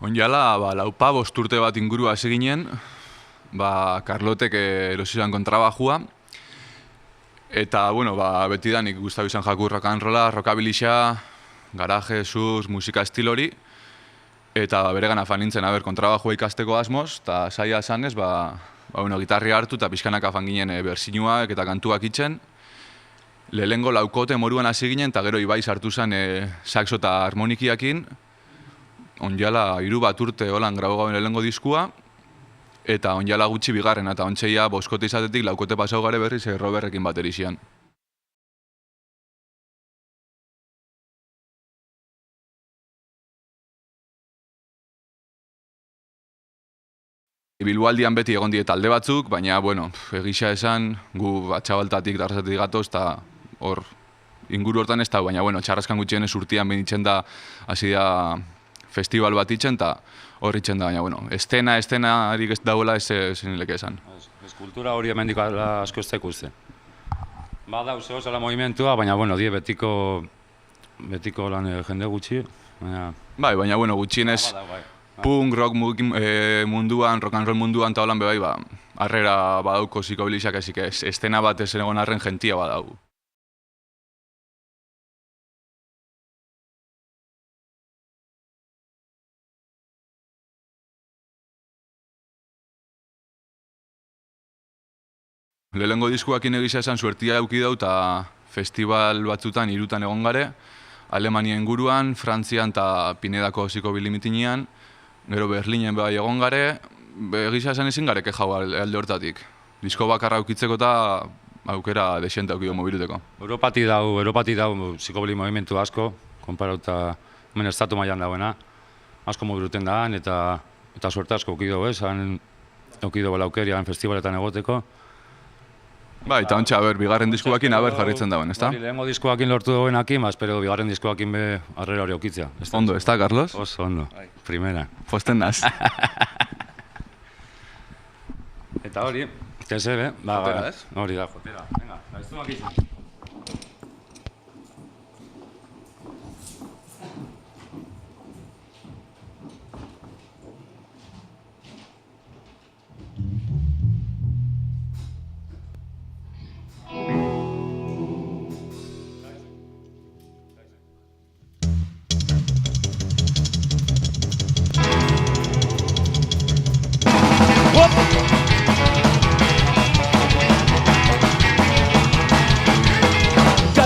Onjala, laupa, 5 urte bat inguru hasi ginen, Karlotek erosiran kontrabajua. Eta, betidanik gustatu izan jaku rock and rolla, rockabilixa, garaje, sus, musika estilori. Eta beregan afan nintzen, kontrabajua ikasteko asmoz, eta saia esanez, gitarria hartu eta pixkanak afan ginen bersinuak eta kantuak itzen. Lehengo laukote moruan hasi ginen, eta gero Ibai sartu zen saxo eta harmonikiakin. Onjala 3 bat urte holan grabo gaben lehengo diskua, eta onjala gutxi bigarren, eta ontseia 5 izatetik laukote pasau gare berriz Roberrekin baterixian. Bilboaldian beti egon die talde batzuk, baina, egisa esan, gu atxabaltatik darrazatik gatoz, eta hor inguru hortan ez da, baina, txarraskan gutxienez urtean benitzen da, hasi da festival bat itzen, eta hor itzen da, baina, estena harik ez dauela ez zenileke esan. Eskultura hori hemendik asko ez daikuste. Bada, uste gozala movimentua, baina, die betiko lan jende gutxi, baina... Baina, gutxienez, punk, rock munduan, rock and roll munduan, eta holan bebai, harrera badauko psikobilizak, ezik ez, estena bat ez egon arren jentia badau. Lehengo diskuakin egisa esan suertia eduki dau eta festival batzutan 3 egon gare, Alemania inguruan, Frantzian eta Pinedako psikobilimitinian, gero Berlinen bai egon gare, egisa esan ezin gareke jau alde hortatik. Disko bakarra aukitzeko eta aukera desente aukido mobiluteko. Europati dau psikobili movimentu asko, konparauta hemen estatu mailan dauena, asko mobiluten da, eta suerte asko aukido, han aukido laukerian festivaletan egoteko. Eta ontsa, bigarren diskuakin jarritzen dauen, ezta? Lehengo diskuakin lortu dauenakin, espero bigarren diskuakin harrera hori aukitzea. Ondo, ezta, Carlos? Oso, ondo. Primera. Posten naz. Eta hori, TSB, jotera, ez? Hori da, jotera. Venga, gaiztuak izan.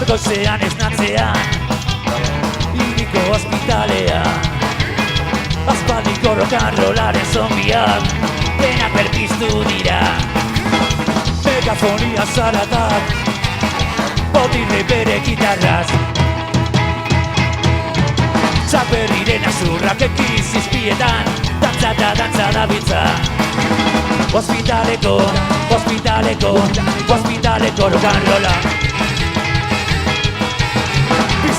Goizean esnatzean, hiriko ospitalean, aspaldiko rock and rollaren zombiak, denak berpiztu dira. Megafonia zaratak, botirre bere gitarraz, txaperriren azurrak ekiz izpietan, dantza eta dantza dabiltza. Hospitaleko rock and rolla.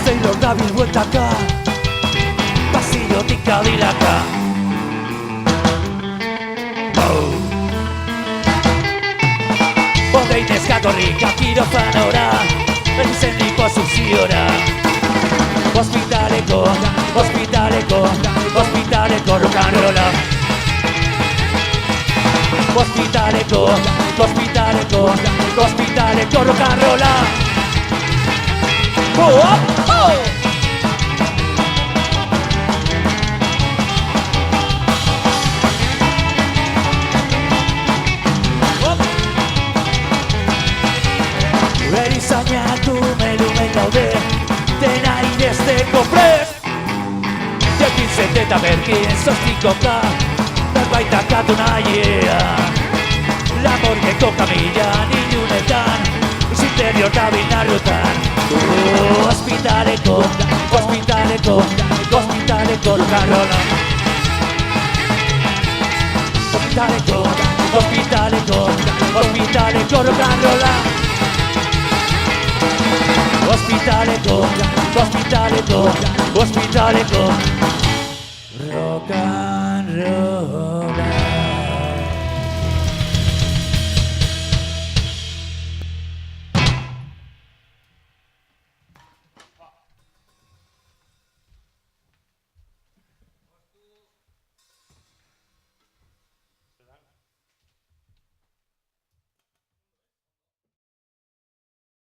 Taylor dabil bueltaka, pasillotik kadilaka. Odei neskakorrik kirozanora, erizeniko zuziora. Hospitaleko rock and rolla. Hospitaleko rock and rolla. Erizainak lumen gaude, dena idezteko prest. Jekintzet eta berkien zostikoka, berbaitak atu nahiean. Lamorgeko kamilan ilunetan, interior dabil narrutan. Hospitaleko rock and rolla. Hospitaleko rock and rolla. Hospitaleko rock and roll.